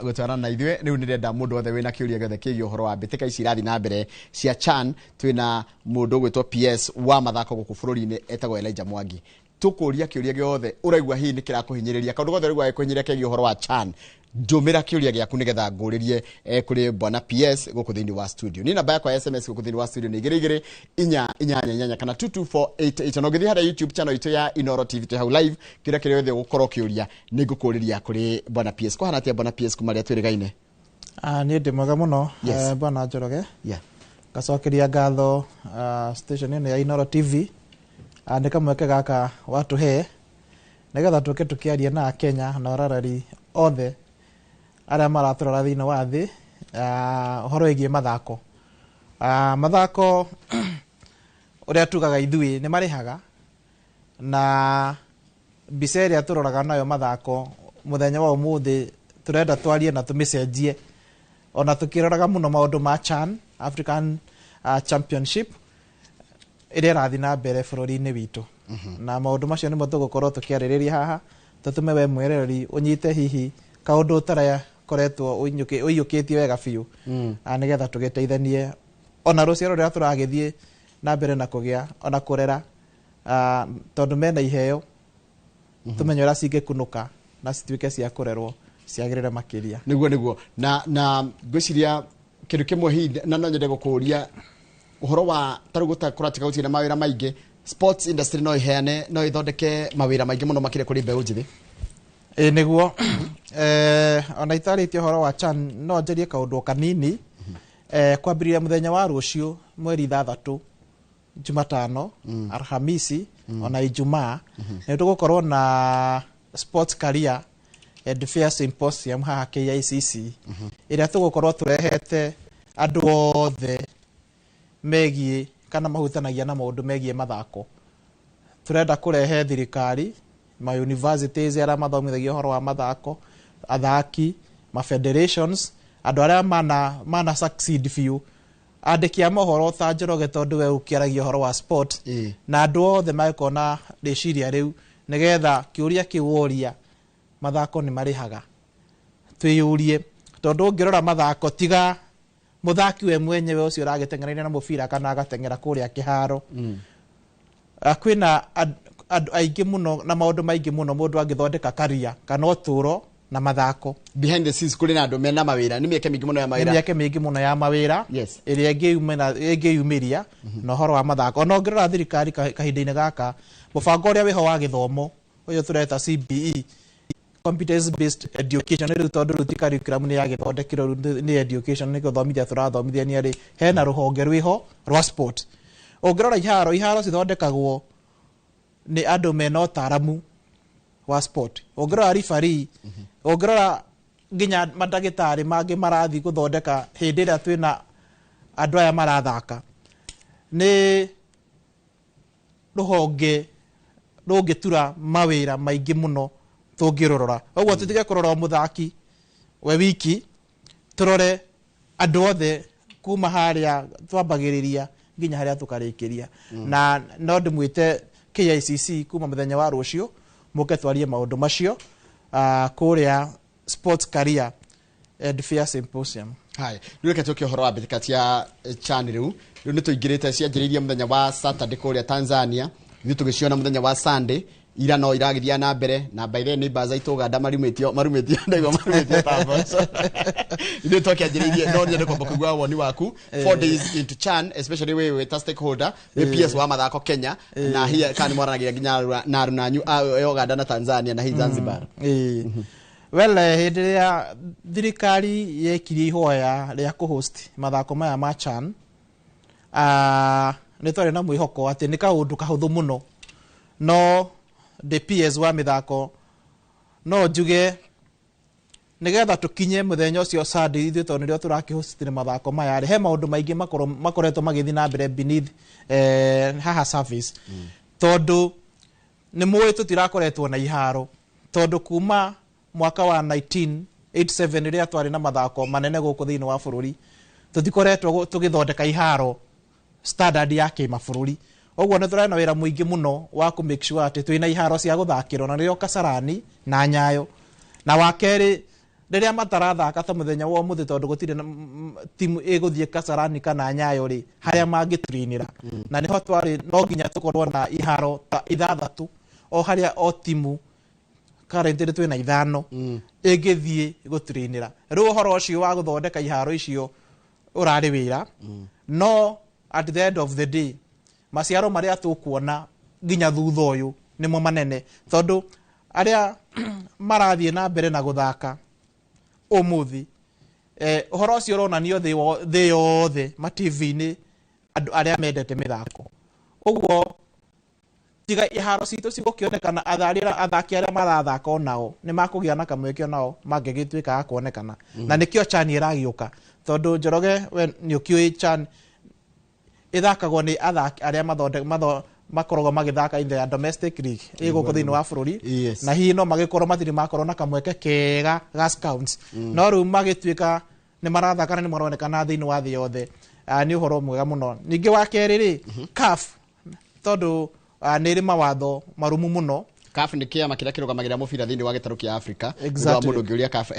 gutwarana na ithuĩ rĩu nĩrenda mũndũ othe wĩna kĩũria gĩothe kĩgiĩ ũhoro wa mbĩtĩka ici irathi na mbere cia CHAN. Twĩna mũndũ gwĩtwo PS wa mathako gũkũ bũrũri-inĩ etagwo Elijah Mwangi. Tũkũria kĩũria gĩothe ũraigua hihi nĩ kĩrakũhinyĩrĩria kaũndũ gothe ũraigua gĩkũhinyĩrĩria kĩgiĩ ũhoro wa CHAN. Ndũmĩra kĩũria gĩaku nĩgetha ngũrĩrie kũrĩ bwana PS gũkũ thĩinĩ wa studio. Ni namba yakwa ya SMS gũkũ thĩinĩ wa studio nĩ 2288 kana 22488. Na ũgĩthiĩ harĩa YouTube channel itũ ya Inoro TV twĩ hau live kĩrĩa kĩrĩa gĩothe gũkorwo kĩũria nĩ ngũkũrĩria kũrĩ bwana PS. Kũhana atĩa bwana PS kuma rĩa twĩrĩgaine? Nĩ ndĩ mwega mũno bwana Njoroge. Gacokeria ngatho station ĩno ya Inoro TV nĩ kamweke gaka watũhe nĩgetha tũke tũkĩaria na Kenya na ararari othe arĩa maratũrora thĩinĩ wa thĩ ũhoro wĩgiĩ mathako. Mathako ũrĩa tugaga ithuĩ nĩ marĩhaga, na mbica ĩrĩa tũroraga nayo mathako mũthenya wa ũmũthĩ tũrenda twarie na tũmĩcenjie, ona tũkĩroraga mũno maũndũ ma CHAN, African Championship ĩrĩa ĩrathiĩ na mbere bũrũri-inĩ witũ. Na maũndũ macio nĩmo tũgũkorwo tũkĩarĩrĩria haha, tũtũme we mwereri ũnyite hihi kaũndũ ũtaraya koretwo ũiyũkĩtie wega biũ nĩgetha tũgĩteithanie ona rũciaro rũrĩa tũragĩthiĩ na mbere na kũgĩa ona kũrera, tondũ mena iheo tũmenye ũrĩa cingĩkunũka na cituĩke cia kũrerwo ciagĩrĩre makĩria. Nĩguo na ngwĩciria kĩndũ kĩmwe hihi na no nyende gũkũria ũhoro wa tarĩ gũtakũratika gũtirĩ na mawĩra maingĩ. Sports industry no iheane no ithondeke mawĩra maingĩ mũno makĩria kũrĩ mbeũ njĩthĩ. Nĩguo ona itarĩtie ũhoro wa CHAN no njarie kaũndũ kanini. Kwambĩrĩria mũthenya wa rũciũ mweri 3 Jumatano, Alhamisi ona Ijumaa nĩ tũgũkorwo na sports career and fair symposium haha KICC ĩrĩa tũgũkorwo tũrehete andũ othe megiĩ kana mahutanagia na maũndũ megiĩ mathako. Tũrenda kũrehe thirikari, ma universities arĩa mathomithagia ũhoro wa mathako, athaki, ma federations, andũ arĩa mana succeed few, andĩki a mohoro ta Njoroge tondũ we ũkĩaragia ũhoro wa sport, na andũ othe magĩkona rĩciria rĩu nĩgetha kĩũria kĩworia mathako nĩ marĩhaga twĩyũrie, tondũ ũngĩrora mathako tiga muthaki we mwenyewe ũcio ũragĩteng'ereire na mũbira kana agateng'era kũrĩa kĩharo. Kwĩna andũ aingĩ mũno na maũndũ maingĩ mũno mũndũ angĩthondeka career kana ũtũũro na mathako. Behind the scenes kũrĩ na andũ mena mawĩra, nĩ mĩeke mĩingĩ mũno ya mawĩra. Nĩ mĩeke mĩingĩ mũno ya mawĩra ĩrĩa ĩngĩyumĩria na ũhoro wa mathako. Ona ũngĩrora thirikari kahinda-inĩ gaka mũbango ũrĩa wĩho wa gĩthomo ũyũ tũreta CBE, competence based education, rĩu tondũ rĩu ti curriculum nĩ yagĩthondekirwo nĩ education, nĩ gũthomithia tũrathomithia nĩ arĩ hena rũhonge rwĩho rwa sport. Ũngĩrora iharo cithondekagwo nĩ andũ mena ũtaaramu wa sport. Ũngĩrora referee, ũngĩrora nginya mandagĩtarĩ mangĩ marathi gũthondeka hĩndĩ ĩrĩa twĩna andũ aya marathaka, nĩ rũhonge rũngĩtura mawĩra maingĩ mũno tũngĩrorora. Ũguo tũtige kũrora mũthaki we wiki, tũrore andũ othe kuma harĩa twambagĩrĩria nginya harĩa tũkarĩkĩria. Na no ndĩmwĩte KICC kuma mũthenya wa rũciũ mũke twarie maũndũ macio kũrĩa sports career and fair symposium. Hai, rĩu reke tũke ũhoro wa mbĩtĩka cia CHAN rĩu nĩ tũingĩrĩte cianjĩrĩirie mũthenya wa Saturday kũrĩa Tanzania, ithuĩ tũgĩciona mũthenya wa Sunday. Ira no iragithia na mbere na by the neighbors aitũ Uganda marumĩtio tambo. Ithuĩ tũkĩanjĩrĩirie no nyende kwamba kũigua woni waku 4 days into CHAN, especially wewe ta stakeholder PS wa mathako Kenya na hiya kana mwaranagia nginya na arunanyu Uganda na Tanzania na hiya Zanzibar. Well, hĩndĩ ĩrĩa thirikari yekirie ihoya rĩa kũhost mathako maya ma CHAN, nĩ twarĩ na mwĩhoko atĩ nĩ kaũndũ kahũthũ mũno, no the PS wa mithako no njuge nĩgetha tũkinye mũthenya ũcio Sunday ithuĩ tondũ nĩrĩo tũrakĩhostire mathako maya he maũndũ maingĩ makoretwo magĩthiĩ na mbere beneath haha service, tondũ nĩ mũĩ tũtirakoretwo na iharo, tondũ kuma mwaka wa 1987 rĩrĩa twarĩ na mathako manene gũkũ thĩinĩ wa bũrũri tũtikoretwo tũgĩthondeka iharo standard ya kĩmabũrũri. Ũguo nĩ tũrena wĩra mũingĩ mũno wa ku make sure atĩ twĩna iharo cia gũthakĩrwo na rĩo Kasarani na Nyayo. Na wakerĩ rĩrĩa matarathaka ta mũthenya wa mũthĩ tondũ gũtirĩ timu ĩgũthiĩ Kasarani kana Nyayo rĩ harĩa mangĩturinĩra na nĩho twarĩ no nginya tũkorwo na iharo ta 6 o harĩa o timu currently twĩna 5 ĩngĩthiĩ gũturinĩra rĩu ũhoro ũcio wa gũthondeka iharo icio ũrarĩ wĩra no at the end of the day maciaro marĩa tũkuona nginya thutha ũyũ nĩmo manene tondũ arĩa marathiĩ na mbere na gũthaka ũmũthĩ ũhoro ũcio ũronanio thĩ yothe ma TV-inĩ andũ arĩa mendete mĩthako ũguo tiga iharo citũ cigũkĩonekana athaki arĩa marathaka onao nĩ makũgĩa na kamweke onao mangĩgĩtuĩka kuonekana na nĩkĩo Chan ĩragĩũka tondũ Njoroge we nĩũkĩũĩ Chan ĩthakagwo nĩ athaki arĩa makoragwo magĩthaka in the domestic league ĩgũkũ thĩinĩ wa bũrũri na hihi no magĩkorwo matirĩ makorwo na kamweke kega ga scouts no rĩu magĩtuĩka nĩ marathaka na nĩ maronekana thĩinĩ wa thĩ yothe nĩ ũhoro mwega mũno ningĩ wa kerĩ rĩ CAF tondũ nĩ ĩrĩ mawatho marumu mũno CAF nĩ kĩama kĩrĩa kĩrũgamagĩrĩra mũbira thĩinĩ wa gĩtarũ kĩa Afrika mũndũ ũngĩũria CAF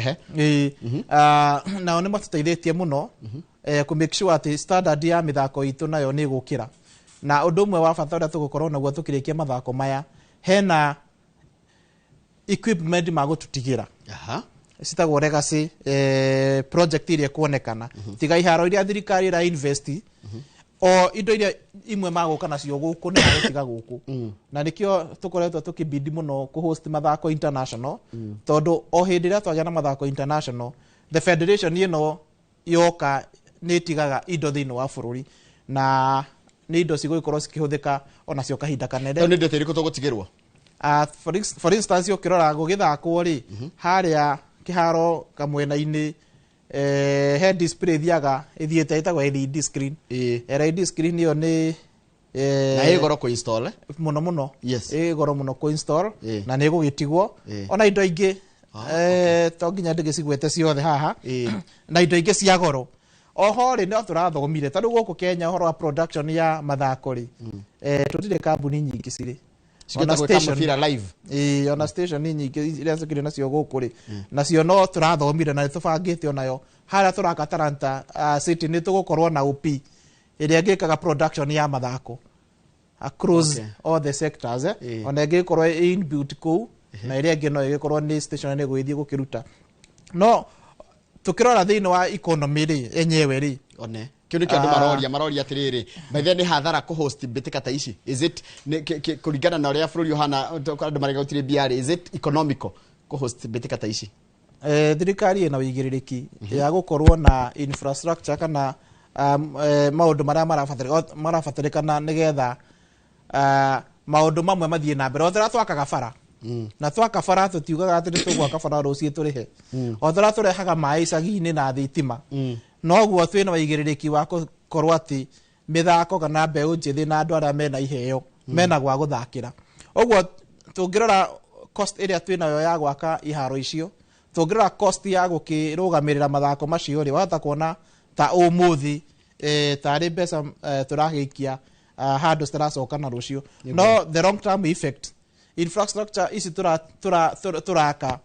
nao nĩ matũteithĩtie mũno ku make sure atĩ standard ya mĩthako itũ nayo nĩ ĩgũkĩra na ũndũ ũmwe wa bata ũrĩa tũgũkorwo naguo tũkĩrĩkia mathako maya hena equipment magũtũtigĩra citagwo legacy project iria kuonekana tiga iharo iria thirikari ĩra invest o indo iria imwe magũka nacio gũkũ nĩ magũtiga gũkũ na nĩkĩo tũkoretwo tũkĩbidi mũno kũhost mathako international tondũ o hĩndĩ ĩrĩa twagĩa na mathako international the federation ĩno yoka nĩ ĩtigaga indo thĩinĩ wa bũrũri na nĩ indo cigũgĩkorwo cikĩhũthĩka ona cio kahinda kanene nĩ indo tĩrĩkũ tũgũtigĩrwo for instance ũkĩrora gũgĩthakwo rĩ harĩa kĩharo kamwena-inĩ he display thiaga ithiĩte ĩtagwo LED screen LED screen ĩyo nĩ na ĩ goro kũ install mũno mũno ĩ goro mũno kũ install na nĩ gũgĩtigwo ona indo ingĩ to nginya ndĩgĩcigwete ciothe haha na indo ingĩ cia goro oho rĩ no tũrathomire tondũ gũkũ Kenya ũhoro wa production ya mathako rĩ tũtirĩ kambuni nyingĩ cirĩ ona station live ona station nyingĩ iria cikĩrĩ nacio gũkũ rĩ nacio no tũrathomire na tũbangĩte onayo harĩa tũraka Talanta City nĩ tũgũkorwo na OP ĩrĩa ĩngĩkaga production ya mathako across all the sectors ona ĩngĩkorwo inbuilt kũu na ĩrĩa ĩngĩ no ĩgĩkorwo nĩ station nĩ gũgĩthiĩ gũkĩruta no tukirora thĩinĩ wa economy rĩ enyewe rĩ one kĩu nĩ kĩndũ maroria atĩrĩrĩ maithe nĩ hathara kũhost mbĩtĩka ta ici is it kũringana na ũrĩa bũrũri ũhana andũ marega gũtirĩ mbia rĩ is it economical kũhost mbĩtĩka ta ici thirikari ĩna ũigĩrĩrĩki ya gũkorwo na infrastructure kana maũndũ marĩa marabatarĩkana nĩgetha maũndũ mamwe mathiĩ na mbere othera twakaga bara na twaka bara tũtiugaga atĩ nĩ tũgwaka bara rũciĩ tũrĩhe othera tũrehaga maĩ icagi-inĩ na thitima noguo twĩna ũigĩrĩrĩki wa gũkorwo atĩ mĩthako kana mbeũ njĩthĩ na andũ arĩa mena iheo mena gwa gũthakĩra ũguo tũngĩrora cost ĩrĩa twĩnayo ya gwaka iharo icio tũngĩrora cost ya gũkĩrũgamĩrĩra mathako macio rĩ wahota kuona ta ũmũthĩ tarĩ mbeca tũragĩikia handũ citaracoka na rũciũ no the long term effect infrastructure ici turaka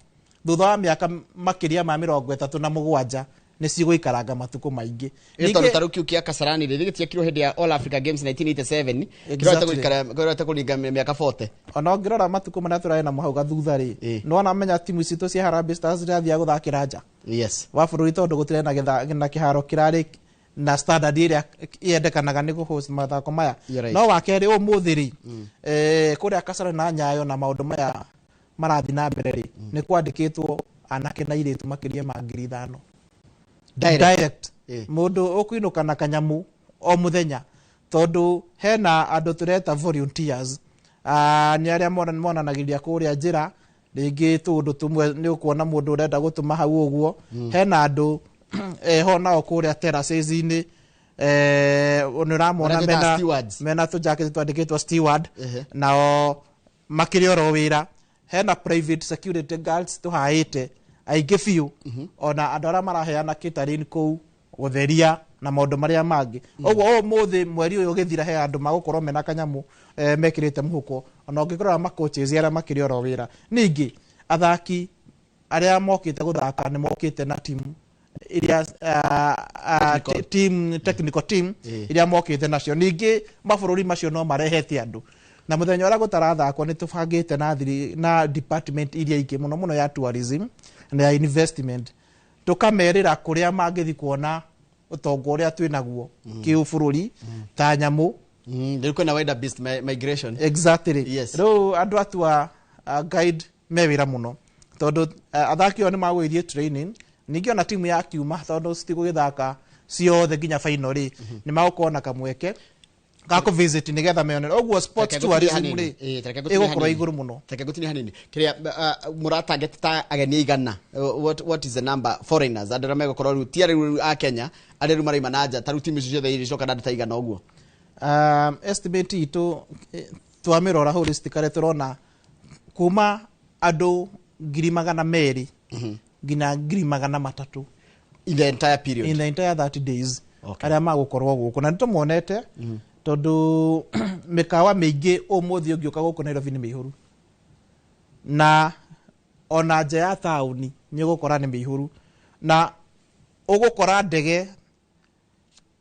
thutha wa mĩaka makĩria ma 37 nĩ cigũikaranga matukũ maingĩ ningĩ tondũ kiu kĩa Kasarani rĩrĩ gĩtiakirwo hĩndĩ ya All Africa Games 1987 kĩrota kũringa mĩaka 40 ona ngĩrora matukũ marĩa tũrarĩ na hau gathutha rĩ no namenya timu citũ cia Harambee Stars irathiĩ gũthakĩra nja wa bũrũri tondũ gũtirĩ na kĩharo kĩrarĩ na standard ĩrĩa yendekanaga nĩ kũhost mathako maya no wakerĩ ũmũthĩ rĩ kũrĩa Kasarani na Nyayo na maũndũ maya marathiĩ na mbere rĩ nĩ kwandĩkĩtwo anake na airĩtu makĩria ma 5,000 direct mũndũ ũkũinũka na kanyamu o mũthenya tondũ hena andũ tũreta volunteers nĩ arĩa monanagĩria kũrĩa njĩra rĩngĩ tũndũ tũmwe nĩ ũkuona mũndũ ũrenda gũtũma hau ũguo hena andũ ho nao kũrĩa terraces-inĩ nĩ ũramona mena tũjaketi twandĩkĩtwo steward nao makĩrĩ oro wĩra hena private security guards tũhaĩte aingĩ biũ ona andũ arĩa maraheana catering kũu gũtheria na maũndũ marĩa mangĩ ũguo ũmũthĩ mweri ũyũ ũgĩthira he andũ magũkorwo mena kanyamu mekĩrĩte mũhuko ona ũngĩkorora makoches arĩa makĩrĩ oro wĩra ningĩ athaki aria mokite guthaka ni mokite na team iria technical team iria mokite nacio ningi mabururi macio no marehete andu na muthenya ora gutarathakwo ni tubangite na department iria ingi muno ya tourism na ya investment tukamerira kuria mangithi kuona utongo uria twinaguo kiubururi ta nyamu They're going to wider beast migration. Exactly. Yes. No, andu atua guide mewira muno. Tondu athaki oni magwithie training, ningi ona timu ya kiuma tondu citigugithaka ciothe nginya final ri ni magukona kamweke gako visit nigetha meonere ogwo sports tourism ri igukoro iguru muno. Teke gutini hanini. Kiria muratarget ta ageni igana. What is the number foreigners? Andira megukoro ru tiari a Kenya, ariru maraima naja taru timu ciothe iri coka ndata igana ogwo. Estimate itu twamirora holistically turona kuma adu 200,000 ngina 300,000 in the entire period, in the entire 30 days. Aria magukorwo guku na nitumonete tondu mikawa mingi umuthi ungiuka guku Nairobi ni mihuru na ona nja ya tauni ni gukora ni mihuru na ugukora ndege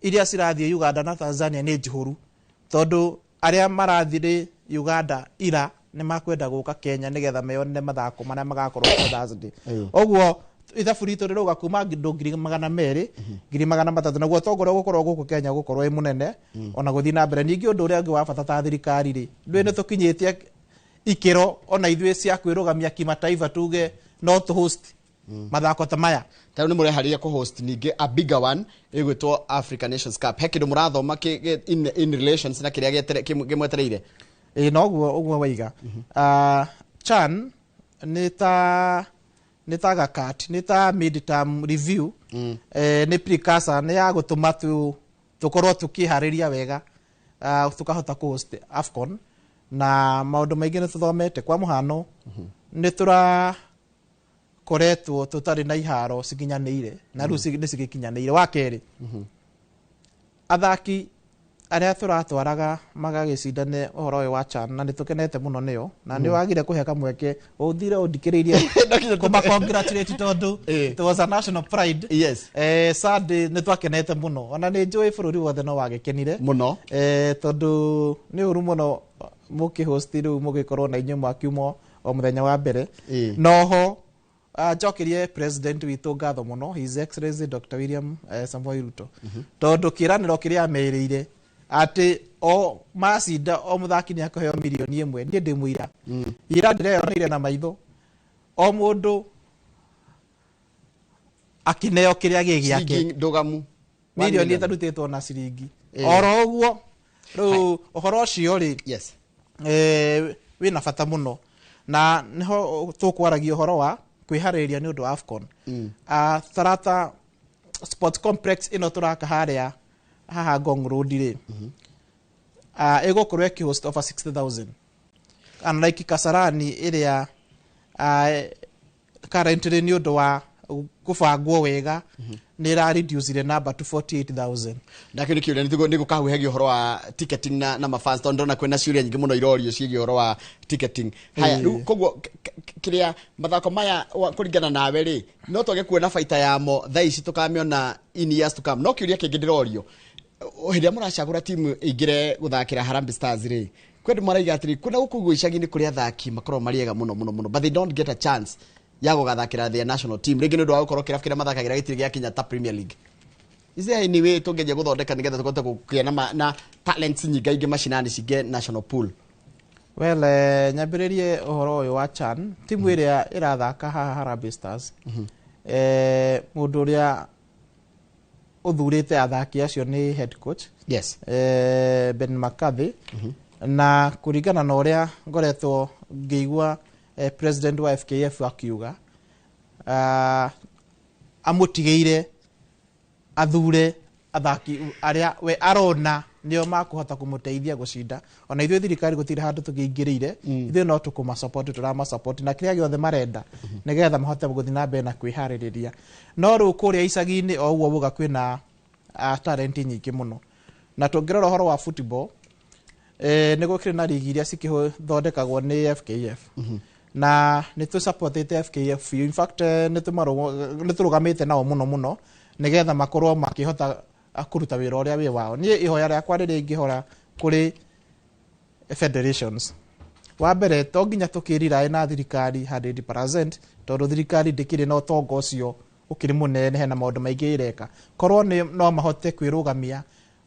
iria cirathie Uganda na Tanzania ni njihuru tondu aria marathire Uganda ira ni makwenda guka Kenya nigetha meyone mathako maria magakorwo kwa Thursday. Ogwo ithabu ritu riruga kuma 200,000 200,000 naguo tongore gukorwo guku Kenya gukorwo munene ona guthi na mbere ningi undu uria ungi wa bata ta thirikari ri ndwe ni tukinyitie ikiro ona ithwe cia kwirugamia kimataifa tuge no to host mathako ta maya taru ni mureharia ku host ningi a bigger one igwitwo Africa Nations Cup hekindo murathoma in relations na kiria gemwetereire noguo waiga Chan ni ta gakat ni ta mid-term review ni precursor ni ya gutuma tukorwo tukihariria wega tukahota ku host AFCON na maundu maingi ni tuthomete kwa muhano ni tura koretwo tutari na iharo cikinyanĩire na rĩu nĩ cigikinyanĩire wa keri athaki aria turatwaraga magagicindane uhoro uyu wa Chan na nitukenete muno nio na ni wagire kuheka mweke uthire undikiririe kuma congratulate tondu it was a national pride. Yes. Sad ni twakenete muno ona ni njui bururi wothe no wagekenire muno tondu ni uru muno muki host riu mugikorwo na inyu mwakiumo o muthenya wa mbere noho jokirie president witu ngatho muno his excellency Dr. William Samoei Ruto tondu kiraniro kiria amerire ati o macinda o muthaki ni akaheo milioni 1 nie ndi muira ira ndireyoneire na maitho o mundu akineo kiria gigiake ndugamu milioni itarutitwo na ciringi oro uguo riu uhoro ucio ri yes wina bata muno na niho tukwaragia uhoro wa kwihariria ni undu wa AFCON Tarata Sports Complex ino turaka haria haha Ngong Road ri igukorwo ki host over 60,000 unlike Kasarani iria currently ni undu wa kubangwo wega ni ra reduce the number to 48,000 ndakiri kiuria ni gukahuhegia uhoro wa ticketing na mafans tondu na kwena ciuria nyingi muno irorio ciigi uhoro wa ticketing haya riu koguo kiria mathako maya kuringana nawe ri no twage kuona baita yamo thaa ici tukamiona in years to come no kiuria kingi ndirorio hiria muracagura timu ingire guthakira Harambee Stars ri kwendi maraiga atiri kuna gukuguo icagi-ini kuria athaki makorwo mariega muno but they don't get a chance ya gugathakira the national team rigi ni ndu wa gukorwo kirabu kiria mathakagira gitiri gia Kenya ta Premier League. Is there any way tungeje guthondeka nigetha tukote kugia na talents nyinga ingi mashinani cige national pool? Well, nyambiririe uhoro uyu wa Chan timu iria irathaka haha Harambee Stars mundu uria uthurite athaki acio ni head coach Yes. Ben McCarthy na kuringana na uria ngoretwo ngiigua president wa FKF akiuga amutigeire athure athaki aria we arona nio makuhota kumuteithia gucinda ona ithuĩ thirikari gutire handu tukiingirire ithuĩ no tukuma support turama support na kiria giothe marenda nigetha mahote guthii na mbere na kwihariria no riu kuria icagi-ini o uguo buga kwina talent nyingi muno na tungirora uhoro wa football ni gukire na ligi iria cikithondekagwo ni FKF na nĩ tũ supportete FKF in fact nĩ tũrũgamĩte nao mũno nĩgetha makorwo makĩhota kũruta wĩra ũrĩa wĩ wao. Niĩ ihoya rĩakwa rĩrĩa ingĩhora kũrĩ federations, wa mbere to nginya tũkĩriraĩ na thirikari 100%, tondũ thirikari ndĩkĩrĩ na ũtonga ũcio ũkĩrĩ mũnene, hena maũndũ maingĩ ireka. Korwo no mahote kwĩrũgamia,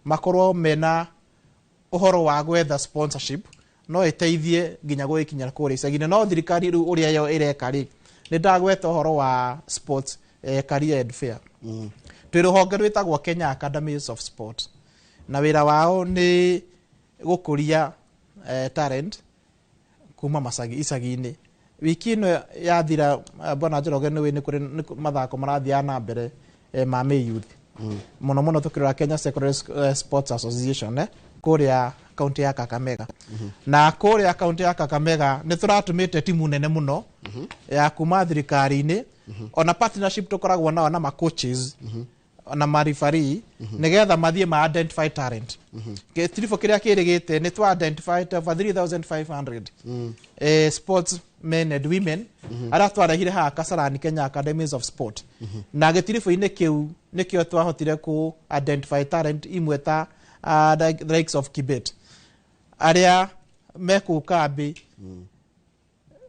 makorwo mena ũhoro wa gwetha sponsorship, no ĩteithie nginya gũgĩkinya kũrĩa icagi-inĩ. No thirikari rĩu ũrĩa yo ĩreka rĩ, nĩ ndagweta ũhoro wa sports career and fair. Twĩ rũhonge rwĩtagwo Kenya Academies of Sport, na wĩra wao nĩ gũkũria talent kuma icagi-inĩ. Wiki ĩno yathira bwana Njoroge nĩ kũrĩ mathako marathiaga na mbere ma youth mũno tũkĩrora Kenya Secondary Sports Association kũrĩa kaunti ya Kakamega. Na kũrĩa kaunti ya Kakamega nĩ tũratũmĩte timu nene mũno ya kuma thirikari-inĩ, ona partnership tũkoragwo nao na ma coaches na ma referee nĩgetha mathiĩ ma identify talent. Gĩtiribũ kĩrĩa kĩrĩgĩte nĩ twa identify over 3,500 sports men and women arĩa twarehire haha Kasarani Kenya Academies of Sport. Na gĩtiribũ-inĩ kĩu nĩkĩo twahotire ku identify talent imwe ta the likes of Kibet arĩa mekũkambi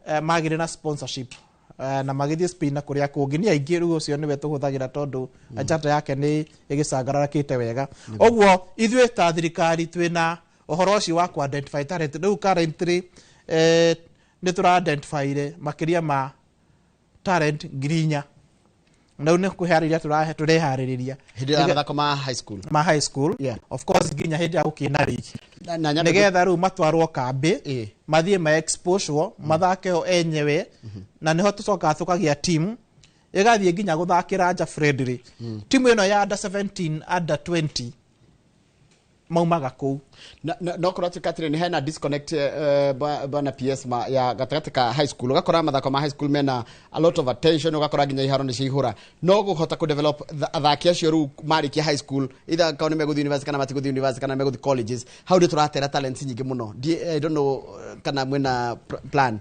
magĩrĩ na sponsorship na magĩthiĩ Spain na kũrĩa kũngĩ. Nĩ aingĩ rĩu ũcio nĩwe tũhũthagĩra tondũ njata yake nĩ ĩgĩcangararakĩte wega. Ũguo ithuĩ ta thirikari twĩna ũhoro ũcio wa ku identify talent. Rĩu currently nĩ tũra identify makĩria ma talent 4,000. Na rĩu nĩ kwĩharĩria tũreharĩrĩria hĩndĩ ya mathako ma high school, yeah. Of course nginya hĩndĩ ya gũkĩna league nĩgetha rĩu matwarwo kambĩ mathiĩ ma exposure mathake o enyewe na nĩho tũcokaga tũkagĩa team ĩgathiĩ nginya gũthakĩra nja friendly. Timu ĩno ya under 17 under 20 maumaga kũu. No korwo tũkatĩrĩ nĩ hena disconnect bana PS ya gatagatĩ ka high school. Ũgakora mathako ma high school mena a lot of attention, ũgakora nginya iharo nĩ ciihũra. No gũhota ku develop athaki acio rĩu marĩkia high school, either kao nĩ megũthiĩ university kana matigũthiĩ university kana megũthiĩ colleges, hau nĩ tũratera talents nyingĩ mũno. I don't know kana mwĩna plan.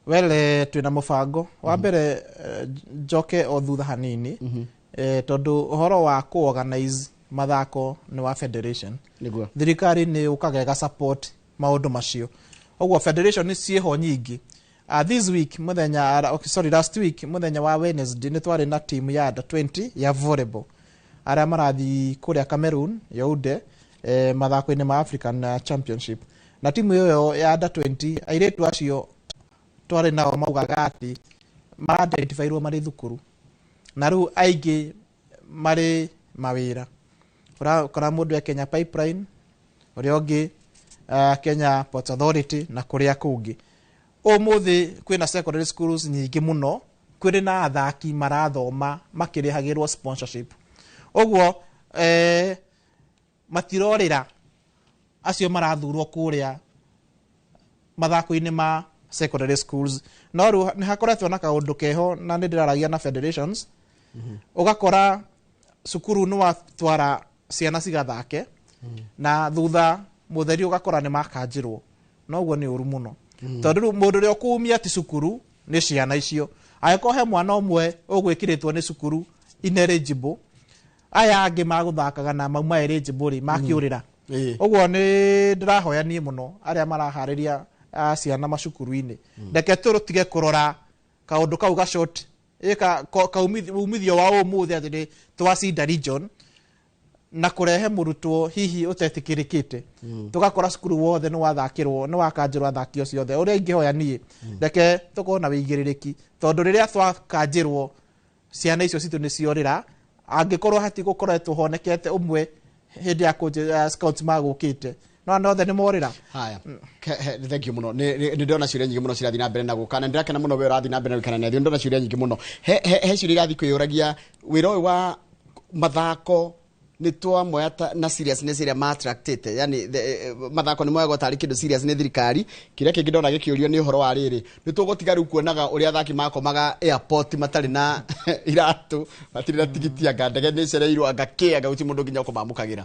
Well, twĩna mũbango wa mbere njoke o thutha hanini tondũ ũhoro wa ku-organize mathako ni wa federation. Thirikari nĩ ũkagega support maũndũ macio. Ũguo federation ciĩho nyingĩ. This week last week mũthenya wa Wednesday nĩ twarĩ na team ya under 20 ya volleyball arĩa marathiĩ kũrĩa Cameroon Yaounde mathako-inĩ ma African Championship. Na timu ĩyo ya under 20 airĩtu acio twarĩ nao maugaga atĩ ma-identifyirwo marĩ thukuru na rĩu aingĩ marĩ mawĩra. Kora mũndũ ya Kenya Pipeline, ũrĩa ũngĩ Kenya Ports Authority na kũrĩa kũngĩ. Ũmũthĩ kwĩna secondary schools nyingĩ mũno, kwĩrĩ na athaki marathoma makĩrĩhagĩrwo sponsorship. Ũguo matirorĩra acio marathurwo kũrĩa mathako-inĩ ma secondary schools. No rĩu nĩ hakoretwo na kaũndũ keho na nĩ ndĩraragia na federations. Ũgakora cukuru nĩ watwara ciana cigathake na thutha mũtheri ũgakora nĩ makanjĩrwo. No ũguo nĩ ũru mũno. Tondũ rĩu mũndũ ũrĩa ũkumia ti cukuru nĩ ciana icio. Angĩkorwo he mwana ũmwe ũgwĩkĩrĩtwo nĩ cukuru ineligible, aya angĩ magũthakaga na mauma eligible rĩ makĩũrĩra. Ũguo nĩ ndĩrahoya niĩ mũno arĩa maraharĩria ciana macukuru-inĩ. Reke tũtige kũrora kaũndũ kau gacort kaumithio wa ũmũthĩ atĩ twacinda region na kũrehe mũrutwo hihi ũtetĩkĩrĩkĩte. Tũgakora cukuru wothe nĩ wathakĩrwo, nĩ wakanjĩrwo athaki acio othe. Ũrĩa ingĩhoya niĩ reke tũkorwo na wĩigĩrĩrĩki, tondũ rĩrĩa twakanjĩrwo ciana icio citũ nĩ ciorĩra, angĩkorwo hatigũkoretwo honekete ũmwe hĩndĩ ya scouts magũkĩte, no othe nĩ morĩra. Haya, thank you mũno. Nĩ ndĩrona ciũria nyingĩ mũno cirathiĩ na mbere na gũka, na ndĩrakena mũno we ũrathiĩ na mbere na gũikara na ithuĩ. Nĩ ndĩrona ciũria nyingĩ mũno. He ciũria irathiĩ kwĩyũragia wĩra ũyũ wa mathako nĩ twamoya na seriousness ĩrĩa ma-attractĩte. Yani mathako nĩ moyagwo tarĩ kĩndũ serious nĩ thirikari. Kĩrĩa kĩngĩ ndona gĩkĩũrio nĩ ũhoro wa rĩrĩ, nĩ tũgũtiga rĩu kuonaga ũrĩa athaki makomaga airport matarĩ na iratũ, matirĩ na tigiti, anga ndege nĩ cereirwo, anga gũtirĩ mũndũ nginya ũkũmamũkagĩra.